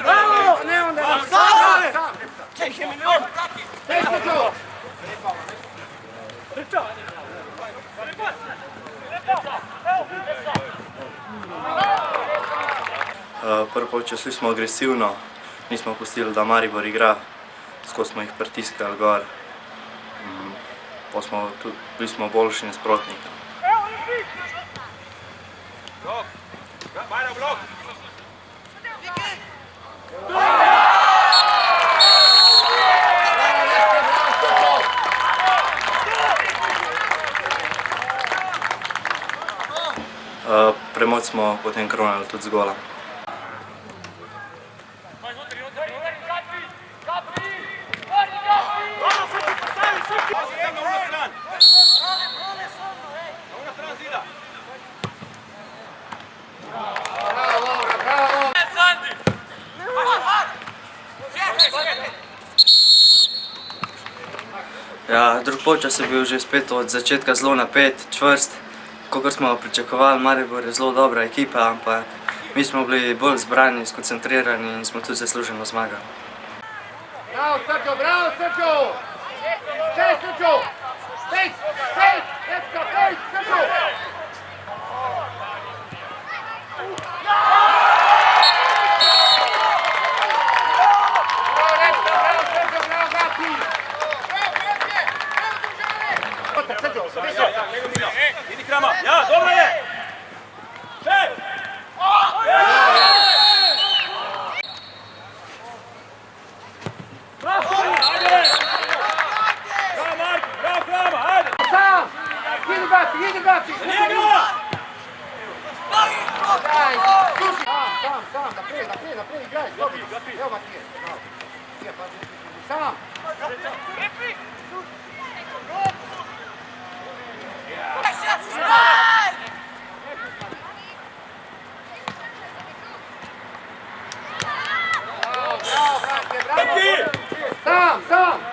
Bravo! Ne onda! Sam! Čekaj milijon! Prvo polčas šli smo agresivno, nismo pustili, da Maribor igra, skozi smo jih pritiskali gor. Bili smo boljši nasprotniki. Premoč smo potem kronali tudi z golom. Ja, drugi polčas je bil že spet od začetka zelo napet, čvrst. Kakor smo pričakovali, Maribor je zelo dobra ekipa, ampak mi smo bili bolj zbrani, skoncentrirani in smo tudi zasluženo zmagali. Bravo, Srđo, bravo, Srđo! Čej, Srđo! Pejt, pejt, Epka, pejt, Srđo! Bravo, Epka, bravo, Srđo, bravo, Gati! Srđo, Srđo! Idi Krama, ja, dobro je! Čej! Idi Gati! Njega! Sam, naprej, igraj, slobi. Evo Matije. Sam! Bravo, bravo, bravo! Sam!